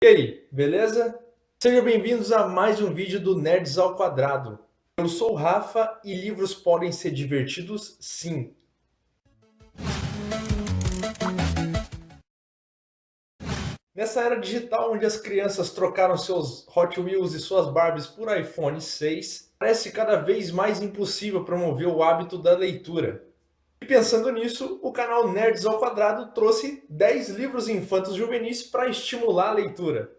E aí, beleza? Sejam bem-vindos a mais um vídeo do Nerds ao Quadrado. Eu sou o Rafa e livros podem ser divertidos, sim. Nessa era digital onde as crianças trocaram seus Hot Wheels e suas Barbies por iPhone 6, parece cada vez mais impossível promover o hábito da leitura. E pensando nisso, o canal Nerds ao Quadrado trouxe 10 livros infantos juvenis para estimular a leitura.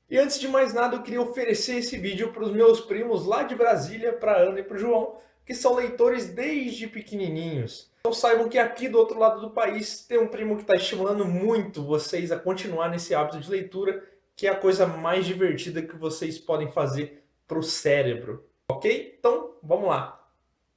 E antes de mais nada, eu queria oferecer esse vídeo para os meus primos lá de Brasília, para a Ana e para o João, que são leitores desde pequenininhos. Então saibam que aqui do outro lado do país tem um primo que está estimulando muito vocês a continuar nesse hábito de leitura, que é a coisa mais divertida que vocês podem fazer para o cérebro. Ok? Então, vamos lá.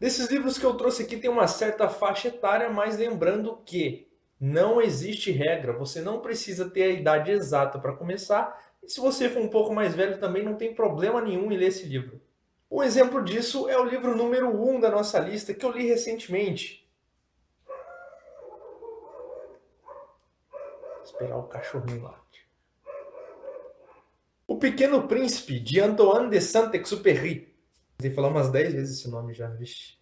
Desses livros que eu trouxe aqui tem uma certa faixa etária, mas lembrando que não existe regra, você não precisa ter a idade exata para começar, e se você for um pouco mais velho também não tem problema nenhum em ler esse livro. Um exemplo disso é o livro número 1 da nossa lista, que eu li recentemente. Vou esperar o cachorrinho lá. O Pequeno Príncipe, de Antoine de Saint-Exupéry. Tem que falar umas 10 vezes esse nome já, vixe.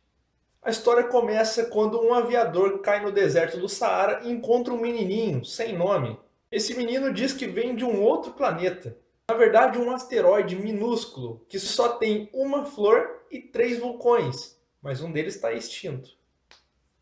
A história começa quando um aviador cai no deserto do Saara e encontra um menininho, sem nome. Esse menino diz que vem de um outro planeta. Na verdade, um asteroide minúsculo, que só tem uma flor e 3 vulcões, mas um deles está extinto.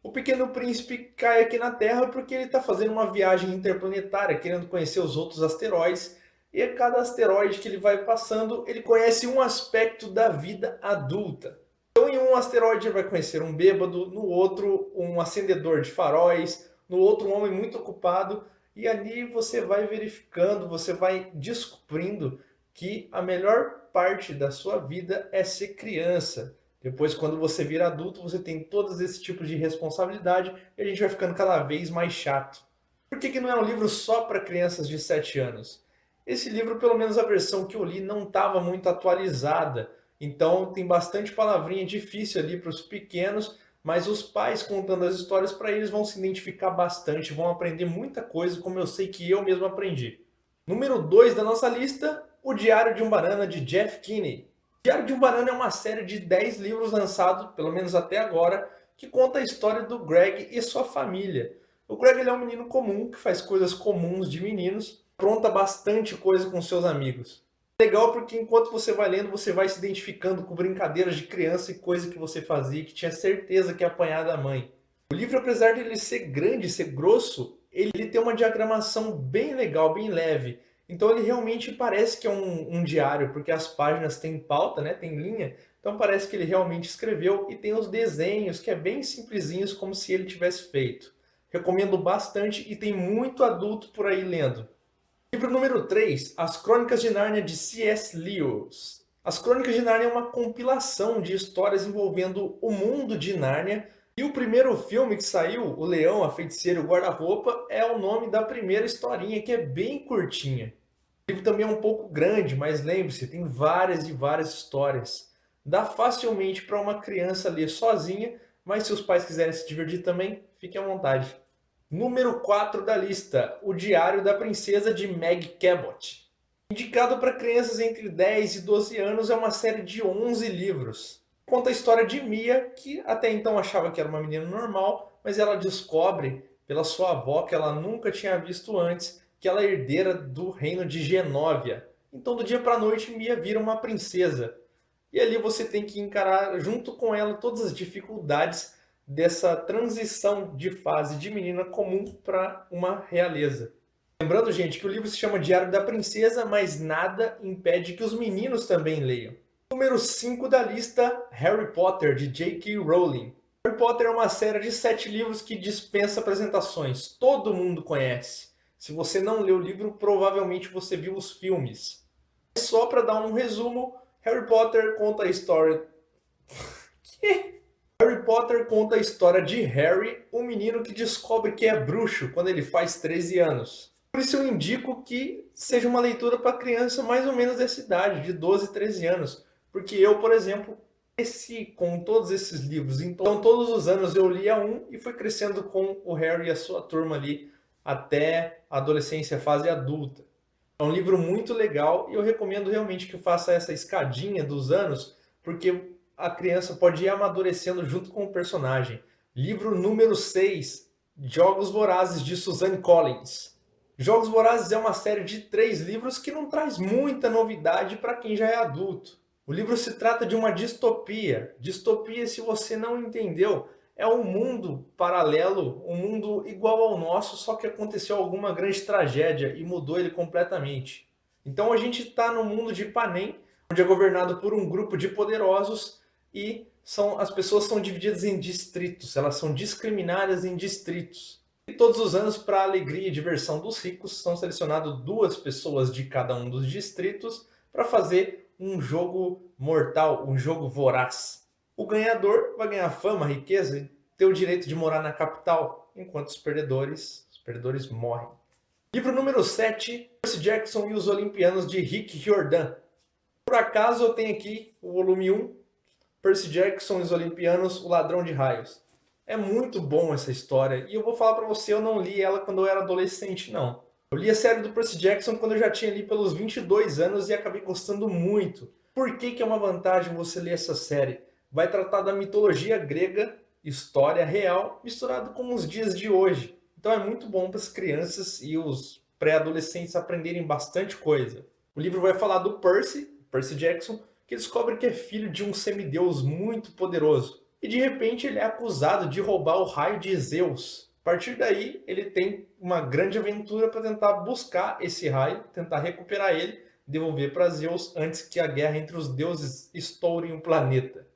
O Pequeno Príncipe cai aqui na Terra porque ele está fazendo uma viagem interplanetária, querendo conhecer os outros asteroides, e a cada asteroide que ele vai passando, ele conhece um aspecto da vida adulta. Então, em um asteroide ele vai conhecer um bêbado, no outro um acendedor de faróis, no outro um homem muito ocupado, e ali você vai verificando, você vai descobrindo que a melhor parte da sua vida é ser criança. Depois, quando você vira adulto, você tem todos esses tipos de responsabilidade e a gente vai ficando cada vez mais chato. Por que não é um livro só para crianças de 7 anos? Esse livro, pelo menos a versão que eu li, não estava muito atualizada. Então tem bastante palavrinha difícil ali para os pequenos, mas os pais contando as histórias para eles vão se identificar bastante, vão aprender muita coisa, como eu sei que eu mesmo aprendi. Número 2 da nossa lista, O Diário de um Banana, de Jeff Kinney. O Diário de um Banana é uma série de 10 livros lançados, pelo menos até agora, que conta a história do Greg e sua família. O Greg ele é um menino comum, que faz coisas comuns de meninos, apronta bastante coisa com seus amigos. Legal porque enquanto você vai lendo, você vai se identificando com brincadeiras de criança e coisa que você fazia, que tinha certeza que ia apanhar da mãe. O livro, apesar de ele ser grande, ser grosso, ele tem uma diagramação bem legal, bem leve. Então ele realmente parece que é um diário, porque as páginas têm pauta, né? Tem linha. Então parece que ele realmente escreveu e tem os desenhos, que é bem simplesinhos, como se ele tivesse feito. Recomendo bastante e tem muito adulto por aí lendo. Livro número 3, As Crônicas de Nárnia, de C.S. Lewis. As Crônicas de Nárnia é uma compilação de histórias envolvendo o mundo de Nárnia, e o primeiro filme que saiu, O Leão, a Feiticeira e o Guarda-Roupa, é o nome da primeira historinha, que é bem curtinha. O livro também é um pouco grande, mas lembre-se, tem várias e várias histórias. Dá facilmente para uma criança ler sozinha, mas se os pais quiserem se divertir também, fiquem à vontade. Número 4 da lista, O Diário da Princesa, de Meg Cabot. Indicado para crianças entre 10 e 12 anos, é uma série de 11 livros. Conta a história de Mia, que até então achava que era uma menina normal, mas ela descobre pela sua avó, que ela nunca tinha visto antes, que ela é herdeira do reino de Genóvia. Então, do dia para a noite, Mia vira uma princesa. E ali você tem que encarar junto com ela todas as dificuldades dessa transição de fase de menina comum para uma realeza. Lembrando, gente, que o livro se chama Diário da Princesa, mas nada impede que os meninos também leiam. Número 5 da lista, Harry Potter, de J.K. Rowling. Harry Potter é uma série de 7 livros que dispensa apresentações. Todo mundo conhece. Se você não leu o livro, provavelmente você viu os filmes. Só para dar um resumo, Harry Potter conta a história... Harry Potter conta a história de Harry, um menino que descobre que é bruxo quando ele faz 13 anos. Por isso eu indico que seja uma leitura para criança mais ou menos dessa idade, de 12, 13 anos. Porque eu, por exemplo, cresci com todos esses livros. Então todos os anos eu lia um e fui crescendo com o Harry e a sua turma ali até a adolescência, fase adulta. É um livro muito legal e eu recomendo realmente que faça essa escadinha dos anos, porque a criança pode ir amadurecendo junto com o personagem. Livro número 6, Jogos Vorazes, de Suzanne Collins. Jogos Vorazes é uma série de 3 livros que não traz muita novidade para quem já é adulto. O livro se trata de uma distopia. Distopia, se você não entendeu, é um mundo paralelo, um mundo igual ao nosso, só que aconteceu alguma grande tragédia e mudou ele completamente. Então a gente está no mundo de Panem, onde é governado por um grupo de poderosos e as pessoas são divididas em distritos, elas são discriminadas em distritos. E todos os anos, para a alegria e diversão dos ricos, são selecionadas 2 pessoas de cada um dos distritos para fazer um jogo mortal, um jogo voraz. O ganhador vai ganhar fama, riqueza e ter o direito de morar na capital, enquanto os perdedores morrem. Livro número 7, Percy Jackson e os Olimpianos, de Rick Riordan. Por acaso eu tenho aqui o volume 1, Percy Jackson e os Olimpianos, o Ladrão de Raios. É muito bom essa história e eu vou falar para você, eu não li ela quando eu era adolescente, não. Eu li a série do Percy Jackson quando eu já tinha ali pelos 22 anos e acabei gostando muito. Por que que é uma vantagem você ler essa série? Vai tratar da mitologia grega, história real, misturado com os dias de hoje. Então é muito bom para as crianças e os pré-adolescentes aprenderem bastante coisa. O livro vai falar do Percy Jackson, que descobre que é filho de um semideus muito poderoso. E de repente ele é acusado de roubar o raio de Zeus. A partir daí, ele tem uma grande aventura para tentar buscar esse raio, tentar recuperar ele, devolver para Zeus antes que a guerra entre os deuses estoure o planeta.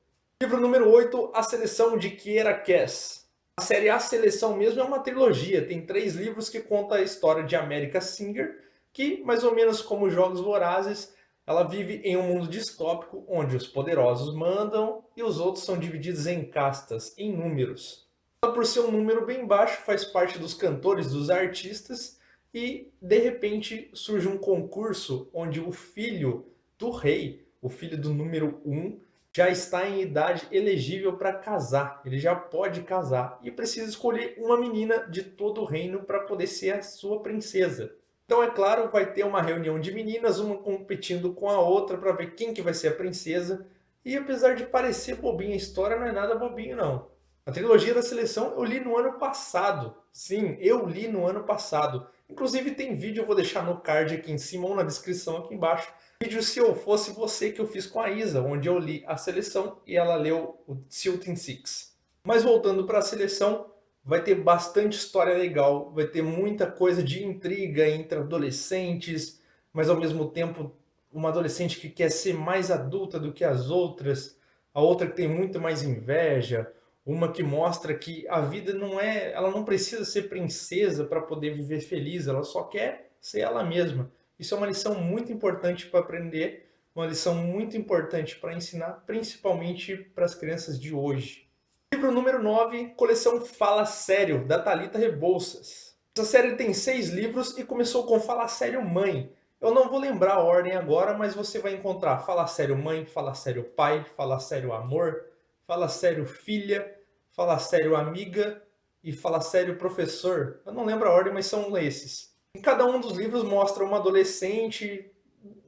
Livro número 8, A Seleção de Kiera Cass. A série A Seleção mesmo é uma trilogia, tem 3 livros que contam a história de America Singer, que, mais ou menos como Jogos Vorazes, ela vive em um mundo distópico onde os poderosos mandam e os outros são divididos em castas, em números. Ela, por ser um número bem baixo, faz parte dos cantores, dos artistas, e de repente surge um concurso onde o filho do rei, o filho do número 1, já está em idade elegível para casar. Ele já pode casar e precisa escolher uma menina de todo o reino para poder ser a sua princesa. Então, é claro, vai ter uma reunião de meninas, uma competindo com a outra para ver quem que vai ser a princesa. E apesar de parecer bobinha a história, não é nada bobinho não. A trilogia da seleção eu li no ano passado. Sim, eu li no ano passado. Inclusive tem vídeo, eu vou deixar no card aqui em cima ou na descrição aqui embaixo. Vídeo Se Eu Fosse Você, que eu fiz com a Isa, onde eu li a seleção e ela leu o Tilting Six. Mas voltando para a seleção, vai ter bastante história legal, vai ter muita coisa de intriga entre adolescentes, mas ao mesmo tempo uma adolescente que quer ser mais adulta do que as outras, a outra que tem muito mais inveja, uma que mostra que a vida não é, ela não precisa ser princesa para poder viver feliz, ela só quer ser ela mesma. Isso é uma lição muito importante para aprender, uma lição muito importante para ensinar, principalmente para as crianças de hoje. Livro número 9, coleção Fala Sério, da Thalita Rebouças. Essa série tem 6 livros e começou com Fala Sério Mãe. Eu não vou lembrar a ordem agora, mas você vai encontrar Fala Sério Mãe, Fala Sério Pai, Fala Sério Amor, Fala Sério Filha, Fala Sério Amiga e Fala Sério Professor. Eu não lembro a ordem, mas são esses. Em cada um dos livros mostra uma adolescente,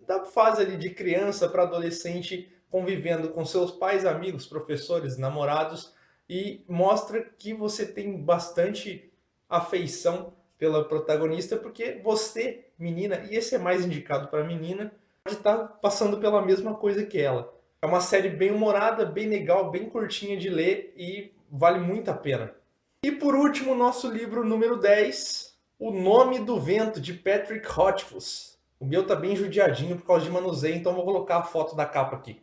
da fase ali de criança para adolescente, convivendo com seus pais, amigos, professores, namorados, e mostra que você tem bastante afeição pela protagonista, porque você, menina, e esse é mais indicado para menina, pode estar passando pela mesma coisa que ela. É uma série bem humorada, bem legal, bem curtinha de ler e vale muito a pena. E por último, nosso livro número 10, O Nome do Vento, de Patrick Rothfuss. O meu tá bem judiadinho por causa de manuseio, então vou colocar a foto da capa aqui.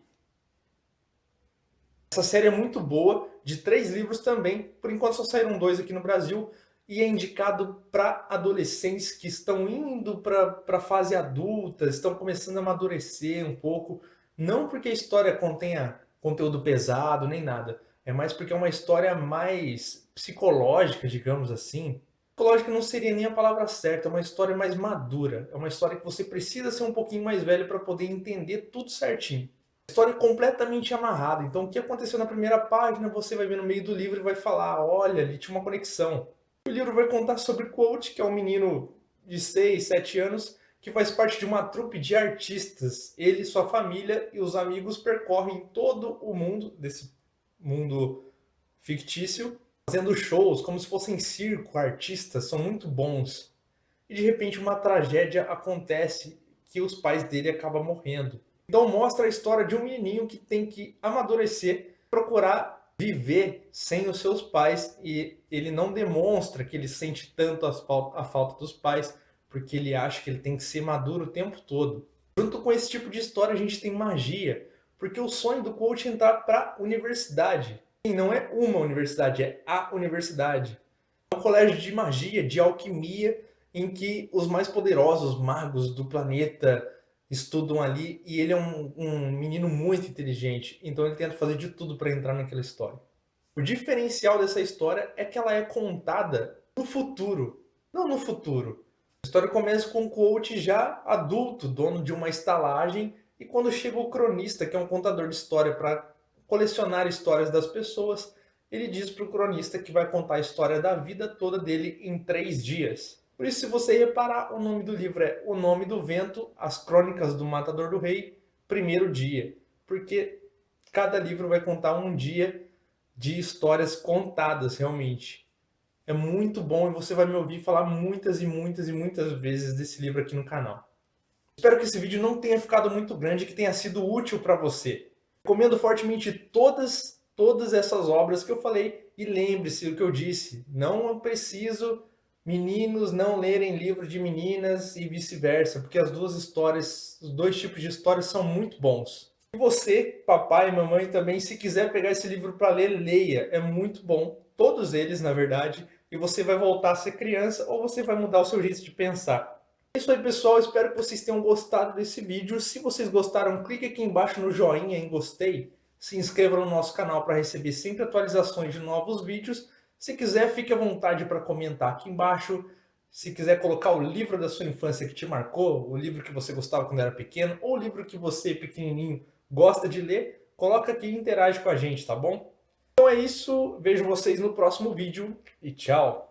Essa série é muito boa, de 3 livros também, por enquanto só saíram 2 aqui no Brasil, e é indicado para adolescentes que estão indo para a fase adulta, estão começando a amadurecer um pouco, não porque a história contenha conteúdo pesado nem nada, é mais porque é uma história mais psicológica, digamos assim. Psicológica não seria nem a palavra certa, é uma história mais madura, é uma história que você precisa ser um pouquinho mais velho para poder entender tudo certinho. História completamente amarrada. Então, o que aconteceu na primeira página, você vai ver no meio do livro e vai falar, olha, ali tinha uma conexão. O livro vai contar sobre Quote, que é um menino de 6, 7 anos, que faz parte de uma trupe de artistas. Ele, sua família e os amigos percorrem todo o mundo, desse mundo fictício, fazendo shows como se fossem circo, artistas, são muito bons. E de repente uma tragédia acontece que os pais dele acabam morrendo. Então mostra a história de um menininho que tem que amadurecer, procurar viver sem os seus pais, e ele não demonstra que ele sente tanto a falta dos pais, porque ele acha que ele tem que ser maduro o tempo todo. Junto com esse tipo de história a gente tem magia, porque o sonho do coach é entrar para a universidade. E não é uma universidade, é a universidade. É um colégio de magia, de alquimia, em que os mais poderosos magos do planeta estudam ali, e ele é um menino muito inteligente, então ele tenta fazer de tudo para entrar naquela história. O diferencial dessa história é que ela é contada no futuro, não no futuro. A história começa com o coach já adulto, dono de uma estalagem, e quando chega o cronista, que é um contador de história para colecionar histórias das pessoas, ele diz para o cronista que vai contar a história da vida toda dele em 3 dias. Por isso, se você reparar, o nome do livro é O Nome do Vento, As Crônicas do Matador do Rei, Primeiro Dia. Porque cada livro vai contar um dia de histórias contadas, realmente. É muito bom e você vai me ouvir falar muitas e muitas e muitas vezes desse livro aqui no canal. Espero que esse vídeo não tenha ficado muito grande e que tenha sido útil para você. Recomendo fortemente todas essas obras que eu falei, e lembre-se do que eu disse, não é preciso meninos não lerem livros de meninas e vice-versa, porque as duas histórias, os dois tipos de histórias são muito bons. E você, papai e mamãe também, se quiser pegar esse livro para ler, leia, é muito bom, todos eles na verdade, e você vai voltar a ser criança ou você vai mudar o seu jeito de pensar. É isso aí, pessoal, espero que vocês tenham gostado desse vídeo. Se vocês gostaram, clique aqui embaixo no joinha em gostei, se inscreva no nosso canal para receber sempre atualizações de novos vídeos. Se quiser, fique à vontade para comentar aqui embaixo. Se quiser colocar o livro da sua infância que te marcou, o livro que você gostava quando era pequeno, ou o livro que você, pequenininho, gosta de ler, coloca aqui e interage com a gente, tá bom? Então é isso, vejo vocês no próximo vídeo e tchau!